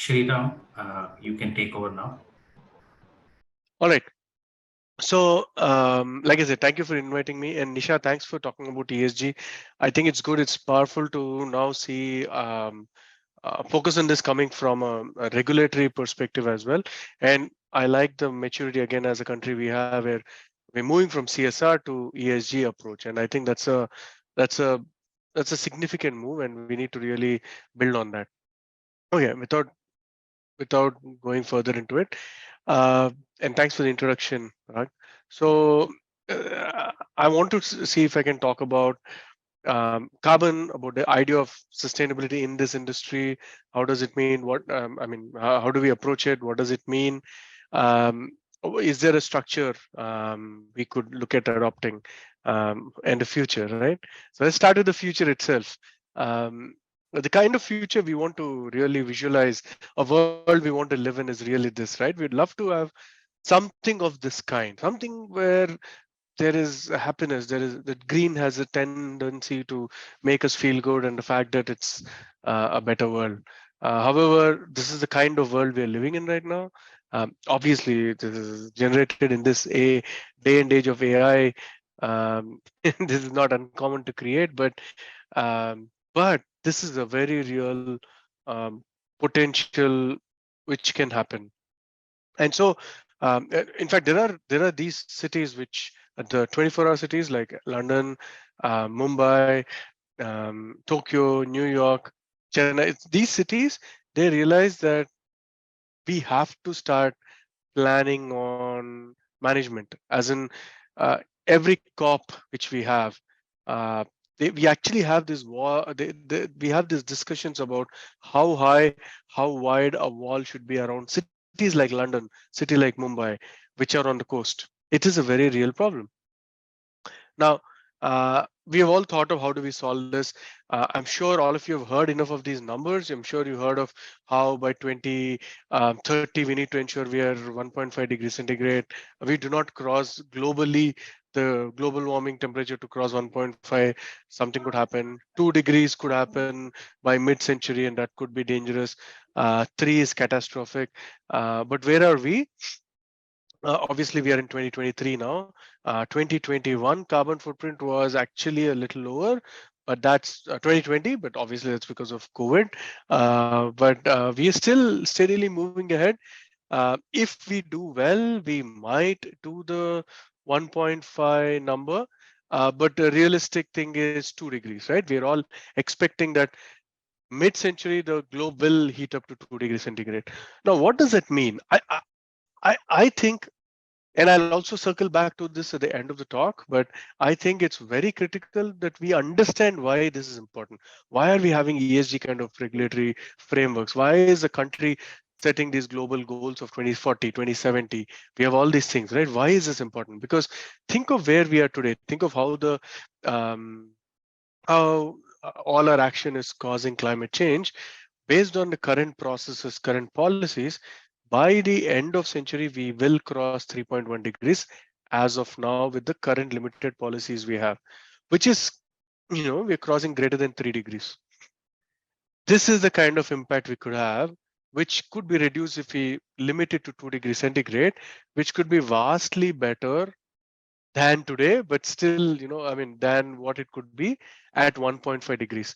Sriram, you can take over now. All right. So, like I said, thank you for inviting me. And Nisha, thanks for talking about ESG. I think it's good. It's powerful to now see focus on this coming from a regulatory perspective as well. And I like the maturity again as a country we have where we're moving from CSR to ESG approach. And I think that's a that's a significant move, and we need to really build on that. Okay, without going further into it. Uh, and thanks for the introduction, Parag. So I want to see if I can talk about carbon, about the idea of sustainability in this industry. How does it mean? How do we approach it? What does it mean? Um, is there a structure we could look at adopting in the future, right? So let's start with the future itself. Um, the kind of future we want to really visualize, a world we want to live in is really this, right? We'd love to have something of this kind, something where there is a happiness, there is that green has a tendency to make us feel good, and the fact that it's a better world. However, this is the kind of world we're living in right now. Obviously this is generated in this a day and age of AI. This is not uncommon to create, but this is a very real potential which can happen. And so in fact there are these cities which the 24-hour cities like London, Mumbai, Tokyo, New York, Chennai. These cities, they realize that we have to start planning on management, as in every COP which we have. uh, we actually have this we have these discussions about how high, how wide a wall should be around cities like London, city like Mumbai, which are on the coast. It is a very real problem. Now, we have all thought of how do we solve this. I'm sure all of you have heard enough of these numbers. I'm sure you heard of how by 2030 we need to ensure we are 1.5 degrees centigrade. We do not cross globally the global warming temperature to cross 1.5. Something could happen. 2 degrees could happen by mid-century, and that could be dangerous. 3 is catastrophic. But where are we? Obviously, we are in 2023 now. 2021 carbon footprint was actually a little lower, but that's 2020. But obviously, that's because of COVID. But we are still steadily moving ahead. If we do well, we might do the 1.5 number. But the realistic thing is 2 degrees, right? We're all expecting that mid-century the globe will heat up to 2 degrees centigrade. Now, what does that mean? I think, and I'll also circle back to this at the end of the talk, but I think it's very critical that we understand why this is important. Why are we having ESG kind of regulatory frameworks? Why is the country setting these global goals of 2040, 2070? We have all these things, right? Why is this important? Because think of where we are today. Think of um, how all our action is causing climate change. Based on the current processes, current policies, by the end of century, we will cross 3.1 degrees as of now with the current limited policies we have, which is, we're crossing greater than 3 degrees. This is the kind of impact we could have, which could be reduced if we limit it to 2 degrees centigrade, which could be vastly better than today, but still, than what it could be at 1.5 degrees.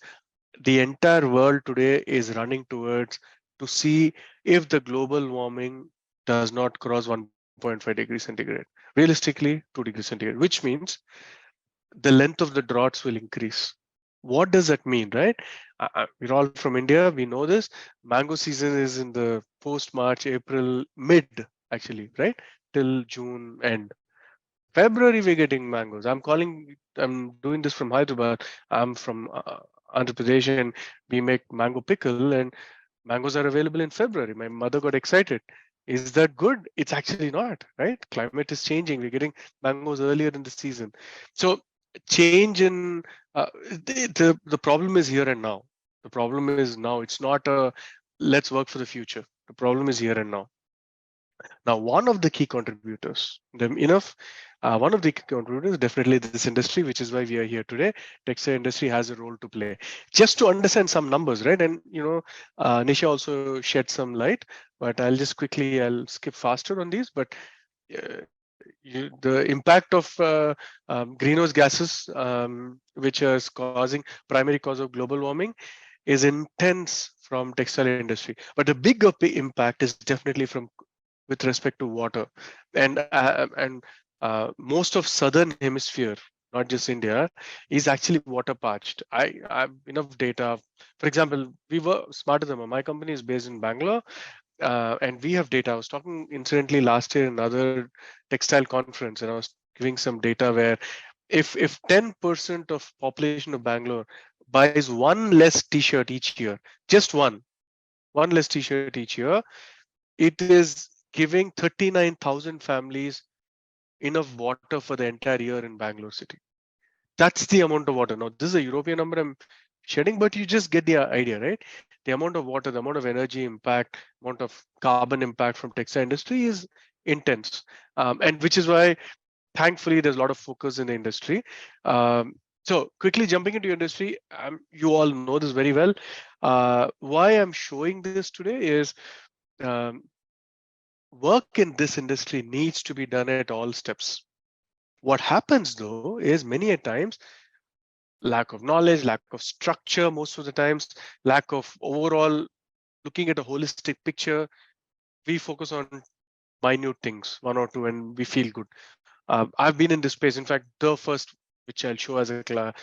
The entire world today is running towards to see if the global warming does not cross 1.5 degrees centigrade. Realistically, 2 degrees centigrade, which means the length of the droughts will increase. What does that mean, right? We're all from India. We know this. Mango season is in the post-March, April, mid, actually, right? Till June end. February we're getting mangoes. I'm doing this from Hyderabad. I'm from Andhra Pradesh, and we make mango pickle, and mangoes are available in February. My mother got excited. Is that good? It's actually not, right? Climate is changing. We're getting mangoes earlier in the season. So change in the problem is here and now. The problem is now. It's not a let's work for the future. The problem is here and now. Now, one of the key contributors, them enough. One of the contributors, definitely this industry, which is why we are here today. Textile industry has a role to play. Just to understand some numbers, right? And Nisha also shed some light, but I'll skip faster on these. But the impact of greenhouse gases, which is causing primary cause of global warming, is intense from textile industry. But the bigger impact is definitely from with respect to water, and most of southern hemisphere, not just India, is actually water parched. I have enough data. For example, we were smarter than my company is based in Bangalore, and we have data. I was talking incidentally last year in another textile conference, and I was giving some data where if 10% of population of Bangalore buys one less T-shirt each year, just one less T-shirt each year, it is giving 39,000 families enough water for the entire year in Bangalore city. That's the amount of water. Now, this is a European number I'm shedding, but you just get the idea, right? The amount of water, the amount of energy impact, amount of carbon impact from textile industry is intense, and which is why, thankfully, there's a lot of focus in the industry. So, quickly jumping into industry, you all know this very well. Why I'm showing this today is um, work in this industry needs to be done at all steps. What happens though is many a times lack of knowledge, lack of structure, most of the times, lack of overall looking at a holistic picture. We focus on minute things, one or two, and we feel good. I've been in this space. In fact, the first, which I'll show as a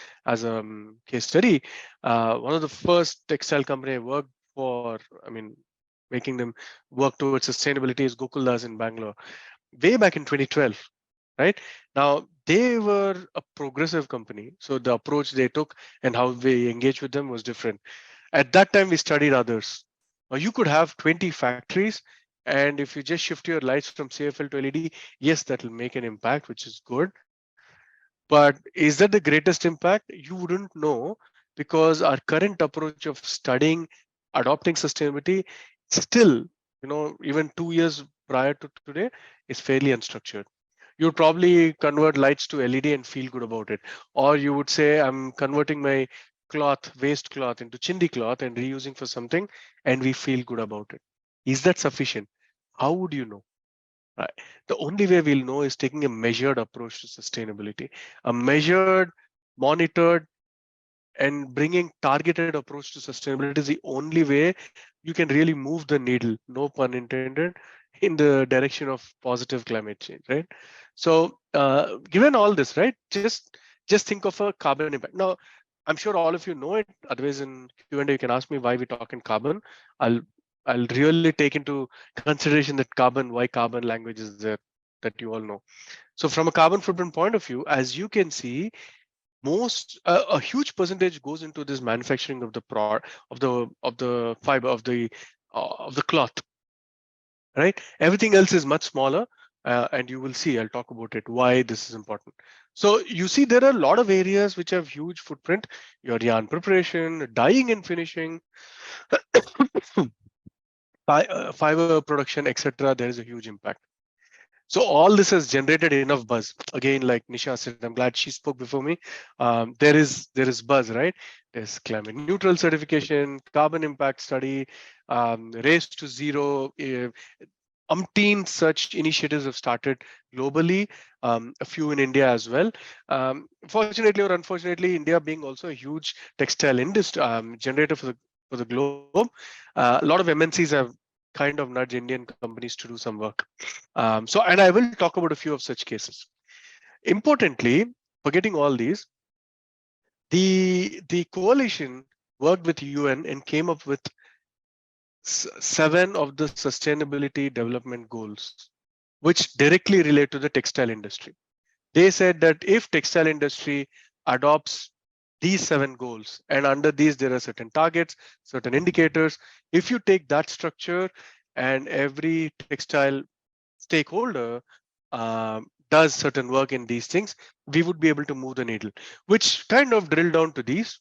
case study, one of the first textile company I worked for. I mean, making them work towards sustainability is Gokuldas in Bangalore, way back in 2012. Right now, they were a progressive company, so the approach they took and how we engaged with them was different. At that time, we studied others. You could have 20 factories, and if you just shift your lights from CFL to LED, yes, that will make an impact, which is good. But is that the greatest impact? You wouldn't know, because our current approach of studying, adopting sustainability, still, even 2 years prior to today, is fairly unstructured. You'd probably convert lights to LED and feel good about it. Or you would say, I'm converting my waste cloth into chindi cloth and reusing for something, and we feel good about it. Is that sufficient? How would you know? Right. The only way we'll know is taking a measured approach to sustainability, a measured, monitored, and bringing targeted approach to sustainability is the only way you can really move the needle, no pun intended, in the direction of positive climate change, right? So given all this, right, just think of a carbon impact. Now, I'm sure all of you know it. Otherwise, in Q&A, you can ask me why we talk in carbon. I'll I'll really take into consideration that why carbon language is there, that you all know. So from a carbon footprint point of view, as you can see, a huge percentage goes into this manufacturing of the fiber of the cloth, right? Everything else is much smaller, and you will see, I'll talk about it, why this is important. So you see, there are a lot of areas which have huge footprint: your yarn preparation, dyeing and finishing, fiber production, etc. There is a huge impact. So all this has generated enough buzz. Again, like Nisha said, I'm glad she spoke before me. There is buzz, right? There's climate neutral certification, carbon impact study, race to zero. Umpteen such initiatives have started globally, a few in India as well. Fortunately or unfortunately, India being also a huge textile industry generator for the globe, a lot of MNCs have kind of nudged Indian companies to do some work. And I will talk about a few of such cases. Importantly, forgetting all these, the coalition worked with UN and came up with seven of the sustainability development goals, which directly relate to the textile industry. They said that if textile industry adopts these seven goals, and under these there are certain targets, certain indicators, if you take that structure and every textile stakeholder does certain work in these things, we would be able to move the needle, which kind of drill down to these,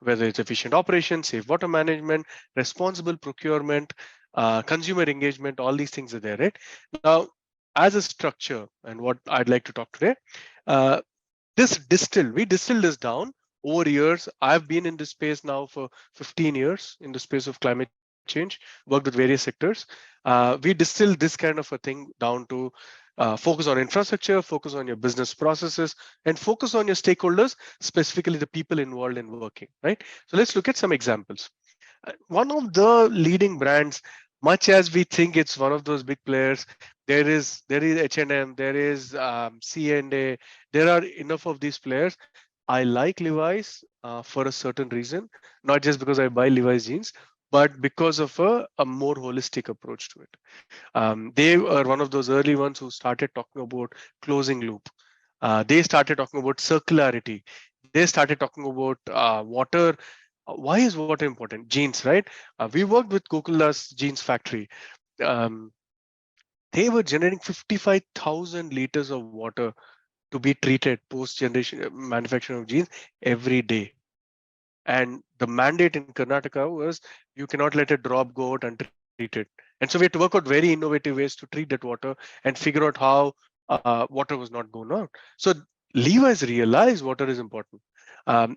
whether it's efficient operation, safe water management, responsible procurement, consumer engagement, all these things are there, right? Now, as a structure, and what I'd like to talk today, uh, we distilled this down over years. I've been in this space now for 15 years in the space of climate change, worked with various sectors. We distilled this kind of a thing down to focus on infrastructure, focus on your business processes, and focus on your stakeholders, specifically the people involved in working, right? So let's look at some examples. One of the leading brands, much as we think it's one of those big players, there is H&M, there is C&A, there are enough of these players. I like Levi's for a certain reason, not just because I buy Levi's jeans, but because of a more holistic approach to it. They are one of those early ones who started talking about closing loop. They started talking about circularity. They started talking about water. Why is water important? Jeans, right? We worked with Gokula's jeans factory. Um, they were generating 55,000 liters of water to be treated post generation manufacturing of jeans every day. And the mandate in Karnataka was you cannot let a drop go out untreated. And so we had to work out very innovative ways to treat that water and figure out how water was not going out. So Levi's realized water is important. Um,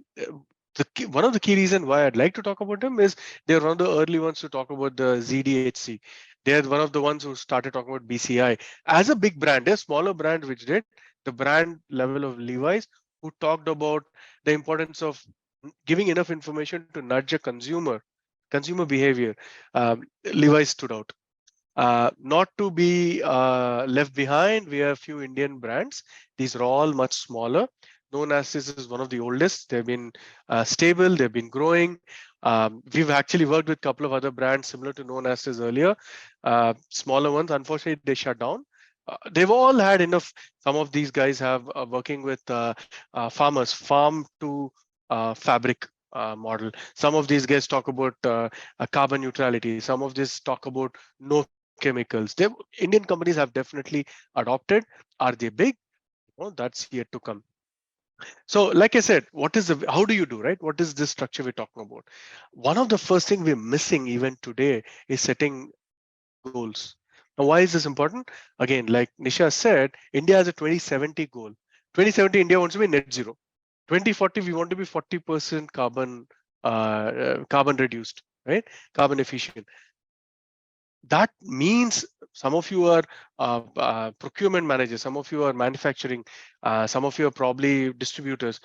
one of the key reasons why I'd like to talk about them is they're one of the early ones to talk about the ZDHC. They're one of the ones who started talking about BCI as a big brand. They're smaller brand which did the brand level of Levi's, who talked about the importance of giving enough information to nudge a consumer behavior. Levi stood out. Not to be left behind, we have a few Indian brands. These are all much smaller. Known as this is one of the oldest. They've been stable, they've been growing. We've actually worked with a couple of other brands similar to Known as this earlier. Smaller ones, unfortunately, they shut down. They've all had enough. Some of these guys have working with farmers, farm to fabric model. Some of these guys talk about carbon neutrality. Some of these talk about no chemicals. Indian companies have definitely adopted. Are they big? Well, that's yet to come. So, like I said, how do you do, right? What is this structure we're talking about? One of the first thing we're missing even today is setting goals. Now, why is this important? Again, like Nisha said, India has a 2070 goal. 2070, India wants to be net zero. 2040, we want to be 40% carbon reduced, right? Carbon efficient. That means some of you are procurement managers, some of you are manufacturing, some of you are probably distributors.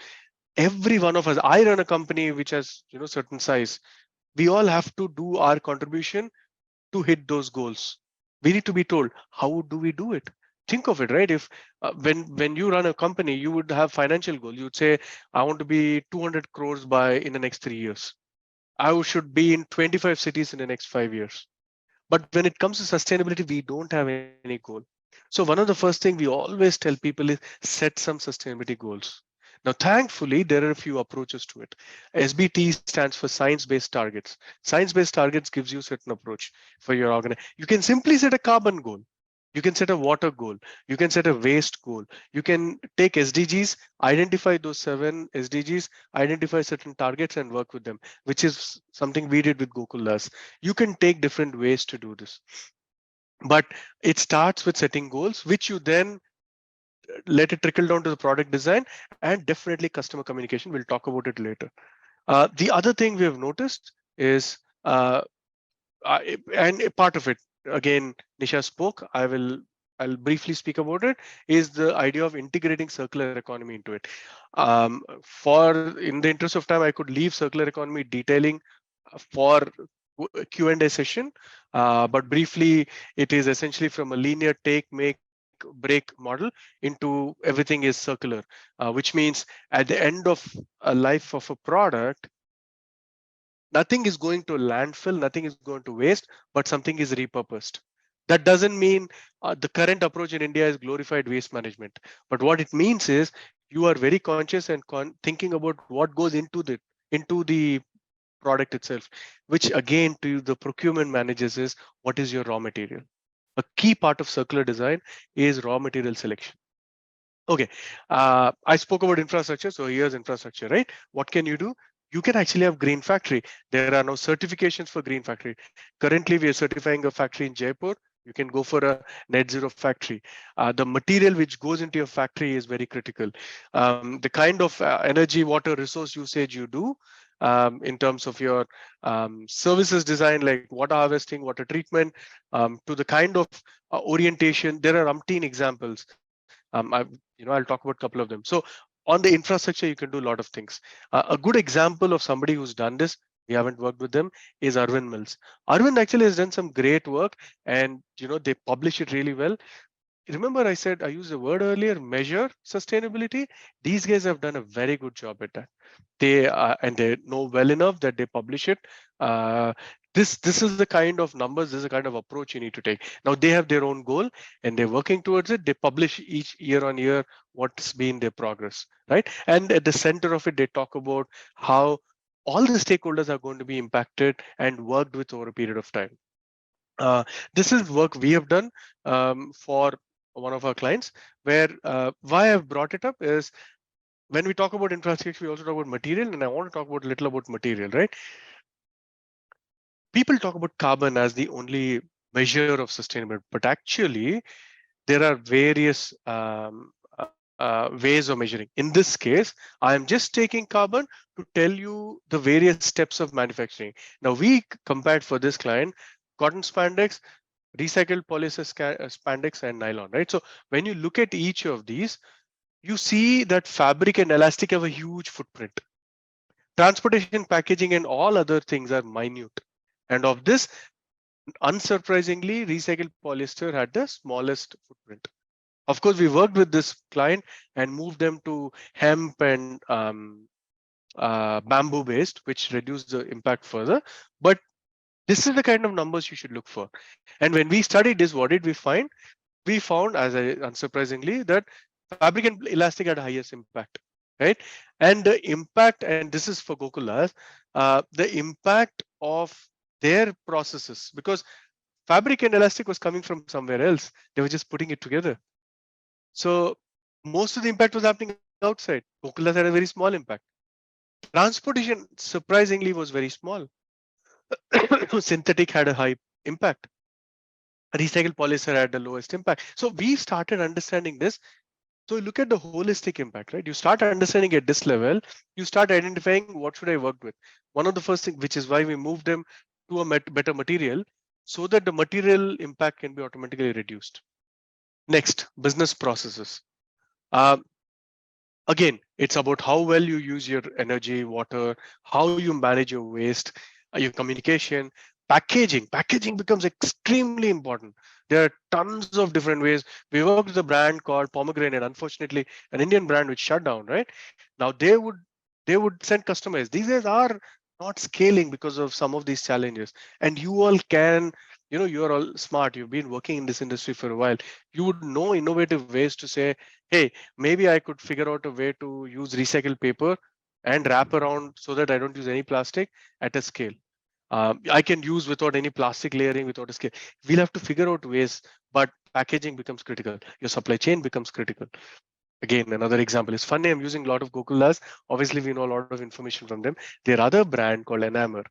Every one of us, I run a company which has certain size. We all have to do our contribution to hit those goals. We need to be told, how do we do it? Think of it, right? If when you run a company, you would have financial goal. You would say, I want to be 200 crores by in the next 3 years. I should be in 25 cities in the next 5 years. But when it comes to sustainability, we don't have any goal. So one of the first thing we always tell people is set some sustainability goals. Now, thankfully, there are a few approaches to it. SBT stands for science-based targets. Science-based targets gives you certain approach for your organization. You can simply set a carbon goal. You can set a water goal. You can set a waste goal. You can take SDGs, identify those 7 SDGs, identify certain targets and work with them, which is something we did with Gokulas. You can take different ways to do this. But it starts with setting goals, which you then let it trickle down to the product design and definitely customer communication. We'll talk about it later. The other thing we have noticed is, and a part of it, again, Nisha spoke, I'll briefly speak about it, is the idea of integrating circular economy into it. In the interest of time, I could leave circular economy detailing for Q&A session, but briefly, it is essentially from a linear take, make, break model into everything is circular, which means at the end of a life of a product, nothing is going to landfill, nothing is going to waste, but something is repurposed. That doesn't mean the current approach in India is glorified waste management. But what it means is you are very conscious and thinking about what goes into the product itself, which again to the procurement managers is what is your raw material. A key part of circular design is raw material selection. Okay, I spoke about infrastructure. So here's infrastructure, right? What can you do? You can actually have green factory. There are no certifications for green factory. Currently, we are certifying a factory in Jaipur. You can go for a net zero factory. The material which goes into your factory is very critical. The kind of energy, water, resource usage you do in terms of your services design, like water harvesting, water treatment, to the kind of orientation. There are umpteen examples. I'll talk about a couple of them. So on the infrastructure, you can do a lot of things. A good example of somebody who's done this, we haven't worked with them, is Arvind Mills. Arvind actually has done some great work, and they publish it really well. Remember, I said I used the word earlier, measure sustainability. These guys have done a very good job at that. They know well enough that they publish it. Uh, this is the kind of numbers, this is the kind of approach you need to take. Now they have their own goal and they're working towards it. They publish each year on year what's been their progress, right? And at the center of it, they talk about how all the stakeholders are going to be impacted and worked with over a period of time. Uh, this is work we have done for one of our clients, where why I've brought it up is when we talk about infrastructure, we also talk about material, and I want to talk about a little about material, right? People talk about carbon as the only measure of sustainability, but actually there are various ways of measuring. In this case, I am just taking carbon to tell you the various steps of manufacturing. Now we compared for this client cotton spandex, recycled polyester spandex, and nylon, right? So when you look at each of these, you see that fabric and elastic have a huge footprint. Transportation, packaging, and all other things are minute. And of this, unsurprisingly, recycled polyester had the smallest footprint. Of course, we worked with this client and moved them to hemp and bamboo based, which reduced the impact further. But this is the kind of numbers you should look for. And when we studied this, what did we find? We found, unsurprisingly, that fabric and elastic had highest impact, right? And the impact, and this is for Gokulas, the impact of their processes, because fabric and elastic was coming from somewhere else. They were just putting it together. So most of the impact was happening outside. Gokulas had a very small impact. Transportation, surprisingly, was very small. Synthetic had a high impact. Recycled polyester had the lowest impact. So we started understanding this. So look at the holistic impact, right? You start understanding at this level, you start identifying what should I work with. One of the first things, which is why we moved them to a better material, so that the material impact can be automatically reduced. Next, business processes. Um, Again, it's about how well you use your energy, water, how you manage your waste, your communication, packaging. Packaging becomes extremely important. There are tons of different ways. We worked with a brand called Pomegranate, unfortunately, an Indian brand which shut down, right? Now they would send customers. These guys are not scaling because of some of these challenges. And you all can, you're all smart. You've been working in this industry for a while. You would know innovative ways to say, hey, maybe I could figure out a way to use recycled paper and wrap around so that I don't use any plastic at a scale. I can use without any plastic layering, without a scale. We'll have to figure out ways, but packaging becomes critical. Your supply chain becomes critical. Again, another example is funny. I'm using a lot of Gokulas. Obviously, we know a lot of information from them. Their other brand called Enamer.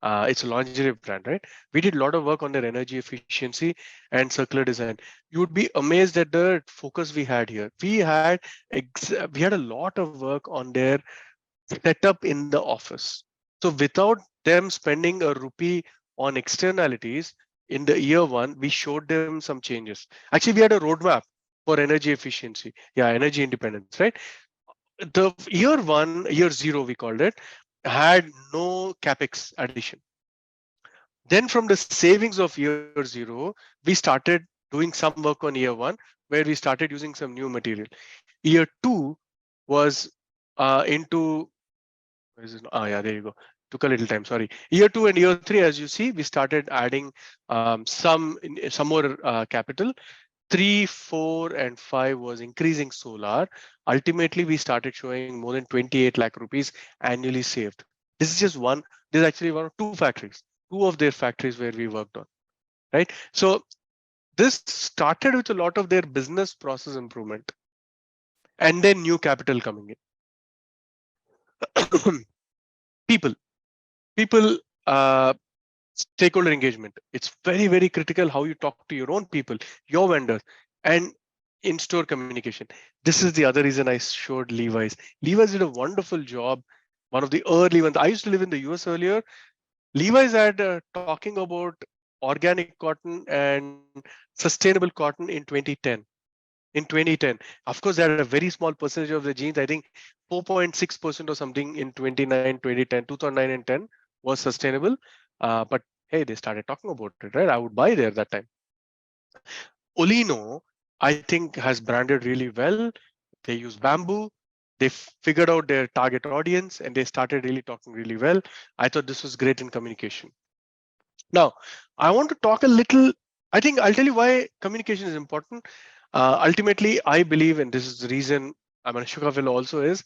It's a lingerie brand, right? We did a lot of work on their energy efficiency and circular design. You would be amazed at the focus we had here. We had a lot of work on their setup in the office. So without them spending a rupee on externalities in the year one, we showed them some changes. Actually, we had a roadmap for energy efficiency. Yeah, energy independence, right? The year one, year zero, we called it, had no capex addition. Then from the savings of year zero, we started doing some work on year one, where we started using some new material. Year two was into yeah, there you go. Took a little time. Sorry. Year two and year three, as you see, we started adding some more capital. 3, 4, and 5 was increasing solar. Ultimately, we started showing more than 28 lakh rupees annually saved. This is just one. This is actually one of two factories. Two of their factories where we worked on, right? So this started with a lot of their business process improvement, and then new capital coming in. People, people. Stakeholder engagement. It's very, very critical how you talk to your own people, your vendors, and in-store communication. This is the other reason I showed Levi's. Levi's did a wonderful job. One of the early ones. I used to live in the US earlier. Levi's had talking about organic cotton and sustainable cotton in 2010. In 2010, of course, they had a very small percentage of the jeans. I think 4.6% or something in 29, 2010, 2009 and 10 was sustainable. But hey, they started talking about it, right? I would buy there that time. Olino, I think, has branded really well. They use bamboo. They figured out their target audience and they started really talking really well. I thought this was great in communication. Now, I want to talk a little. I think I'll tell you why communication is important. Ultimately, I believe, and this is the reason I'm an Ashokaville also is,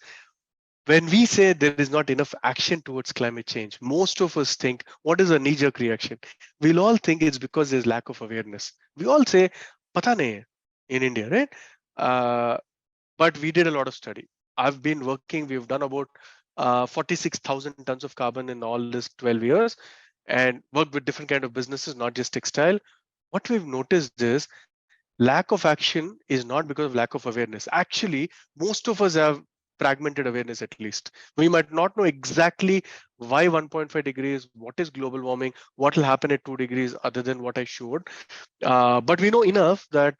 when we say there is not enough action towards climate change, most of us think, what is a knee-jerk reaction? We'll all think it's because there's lack of awareness. We all say, pata nahi hai in India, right? But we did a lot of study. I've been working, we've done about 46,000 tons of carbon in all this 12 years and worked with different kind of businesses, not just textile. What we've noticed is lack of action is not because of lack of awareness. Actually, most of us have fragmented awareness at least. We might not know exactly why 1.5 degrees, what is global warming, what will happen at 2 degrees other than what I showed. But we know enough that,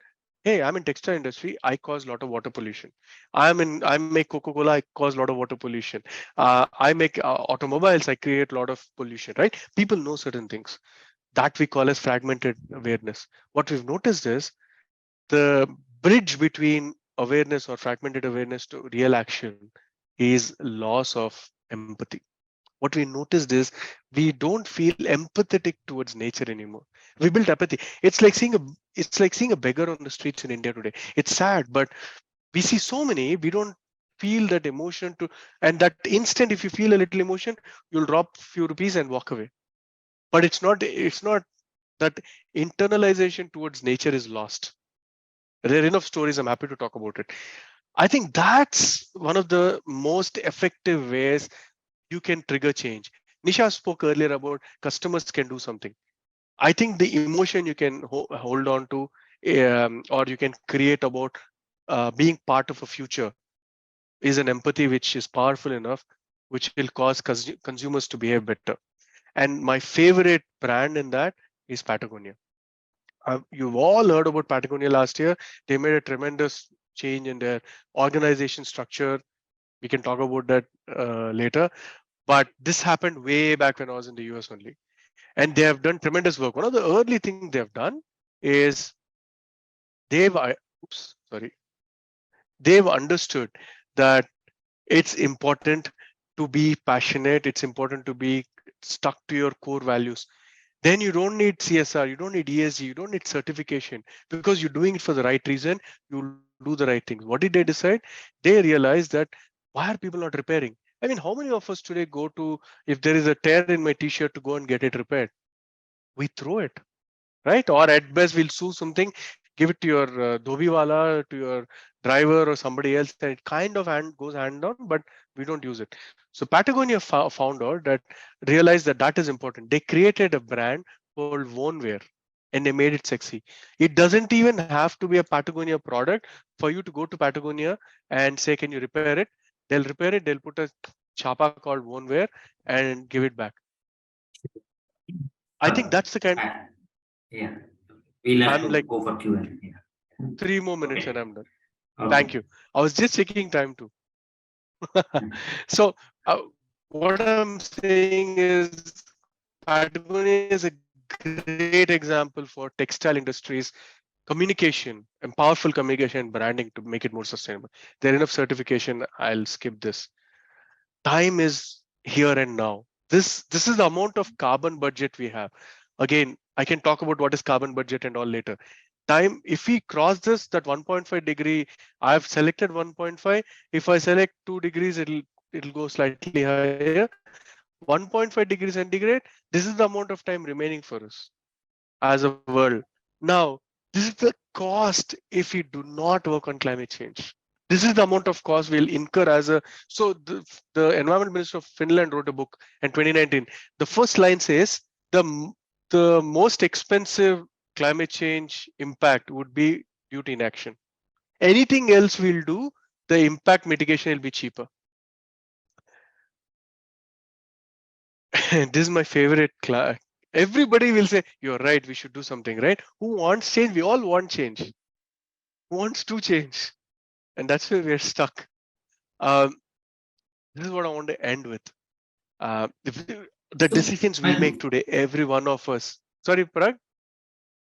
hey, I'm in textile industry, I cause a lot of water pollution. I make Coca-Cola, I cause a lot of water pollution. I make automobiles, I create a lot of pollution, right? People know certain things that we call as fragmented awareness. What we've noticed is the bridge between awareness or fragmented awareness to real action is loss of empathy. What we noticed is we don't feel empathetic towards nature anymore. We build empathy. It's like seeing a beggar on the streets in India today. It's sad, but we see so many, we don't feel that emotion to, and that instant, if you feel a little emotion, you'll drop a few rupees and walk away. But it's not that internalization towards nature is lost. There are enough stories. I'm happy to talk about it. I think that's one of the most effective ways you can trigger change. Nisha spoke earlier about customers can do something. I think the emotion you can hold on to, or you can create about being part of a future is an empathy which is powerful enough, which will cause consumers to behave better. And my favorite brand in that is Patagonia. You've all heard about Patagonia last year. They made a tremendous change in their organization structure. We can talk about that later. But this happened way back when I was in the US only. And they have done tremendous work. One of the early things they've done is they've, sorry, they've understood that it's important to be passionate. It's important to be stuck to your core values. Then you don't need CSR, you don't need ESG, you don't need certification because you're doing it for the right reason. You'll do the right things. What did they decide? They realized that why are people not repairing? I mean, how many of us today go to, if there is a tear in my t-shirt, to go and get it repaired? We throw it, right? Or at best, we'll sue something, give it to your dhobi wala, to your driver or somebody else, and it kind of goes hand on, but we don't use it. So Patagonia found out that, realized that that is important. They created a brand called Wonewear and they made it sexy. It doesn't even have to be a Patagonia product for you to go to Patagonia and say, can you repair it? They'll repair it. They'll put a chapa called Wonewear and give it back. I think that's the kind. Yeah, we'll have I'm to like go for Q&A. Yeah. 3 more minutes Okay. and I'm done. Okay. Thank you. I was just checking time too. So what I'm saying is Patagonia is a great example for textile industries, communication and powerful communication and branding to make it more sustainable. There enough certification. I'll skip this. Time is here and now. This is the amount of carbon budget we have. Again, I can talk about what is carbon budget and all later. Time, if we cross this, that 1.5 degree, I've selected 1.5. If I select 2 degrees, it'll go slightly higher. 1.5 degrees centigrade, this is the amount of time remaining for us as a world. Now, this is the cost if we do not work on climate change. This is the amount of cost we'll incur as a. So the environment minister of Finland wrote a book in 2019. The first line says the most expensive climate change impact would be due to inaction. Anything else we'll do, the impact mitigation will be cheaper. This is my favorite class. Everybody will say, you're right, we should do something, right? Who wants change? We all want change. Who wants to change? And that's where we're stuck. This is what I want to end with. The So decisions we make today, every one of us. Sorry, Parag?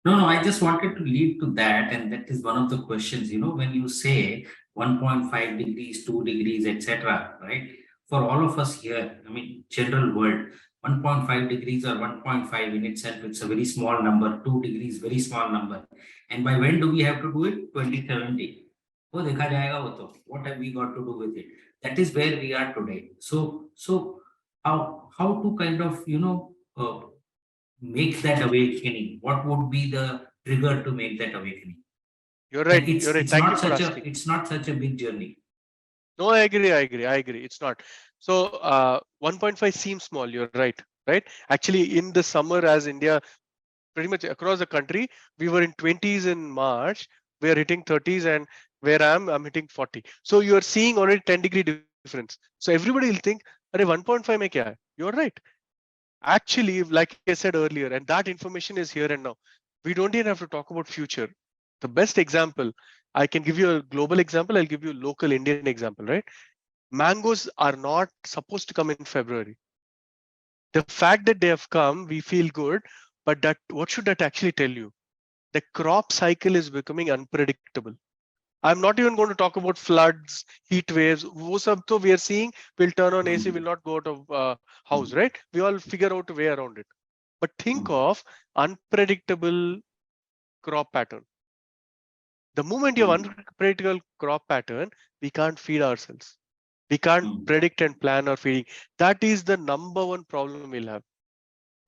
no, I just wanted to lead to that, and that is one of the questions, when you say 1.5 degrees, 2 degrees, etc., right? For all of us here, I mean, general world, 1.5 degrees or 1.5 in itself, it's a very small number, 2 degrees, very small number. And by when do we have to do it? 2070. Oh, dekha jayega wo to. What have we got to do with it? That is where we are today. So how to kind of, make that awakening? What would be the trigger to make that awakening? You're Like right. You're right. it's Thank you not for such asking. it's not such a big journey. No, I agree. It's not. So 1.5 seems small. You're right? Actually, in the summer, as India, pretty much across the country, we were in 20s in March. We are hitting 30s, and where I'm hitting 40. So you are seeing already 10-degree difference. So everybody will think, "Arey 1.5 mein kya hai?" You're right. Actually, like I said earlier, and that information is here and now. We don't even have to talk about future. The best example, I can give you a global example. I'll give you a local Indian example, right? Mangoes are not supposed to come in February. The fact that they have come, we feel good, but that what should that actually tell you? The crop cycle is becoming unpredictable. I'm not even going to talk about floods, heat waves. वो सब तो we are seeing. We'll turn on AC, will not go out of house, right? We all figure out a way around it. But think of unpredictable crop pattern. The moment you have unpredictable crop pattern, we can't feed ourselves. We can't predict and plan our feeding. That is the number one problem we'll have.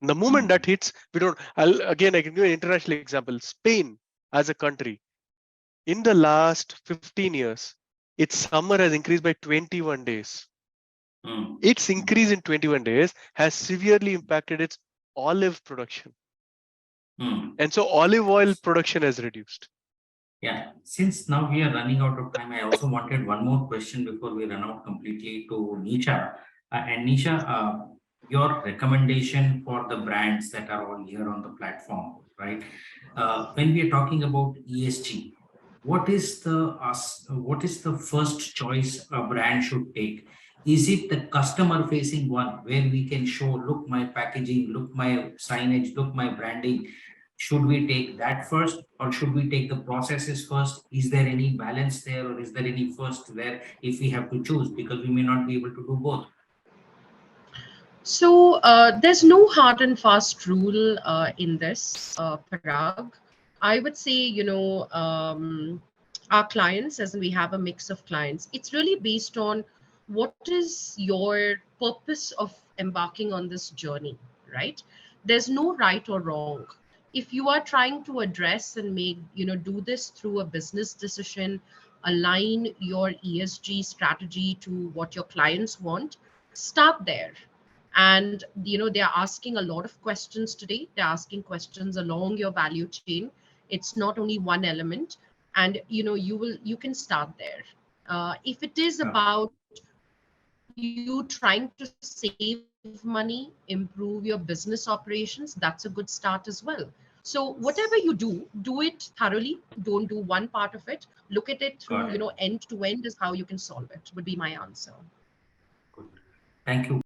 The moment that hits, we don't. I can give you an international example. Spain as a country, in the last 15 years, its summer has increased by 21 days. Its increase in 21 days has severely impacted its olive production. And so olive oil production has reduced. Yeah, since now we are running out of time, I also wanted one more question before we run out completely to Nisha. And Nisha, your recommendation for the brands that are all here on the platform, right? When we are talking about ESG, what is the first choice a brand should take? Is it the customer facing one where we can show, look my packaging, look my signage, look my branding? Should we take that first, or should we take the processes first? Is there any balance there, or is there any first there if we have to choose, because we may not be able to do both? So there's no hard and fast rule in this, Parag. I would say, our clients, as in we have a mix of clients, it's really based on what is your purpose of embarking on this journey, right? There's no right or wrong. If you are trying to address and make, do this through a business decision, align your ESG strategy to what your clients want, start there. And they're asking a lot of questions today. They're asking questions along your value chain. It's not only one element, and you can start there. If it is about you trying to save money, improve your business operations, that's a good start as well. So whatever you do it thoroughly. Don't do one part of it. Look at it through, end to end is how you can solve it, would be my answer. Good. Thank you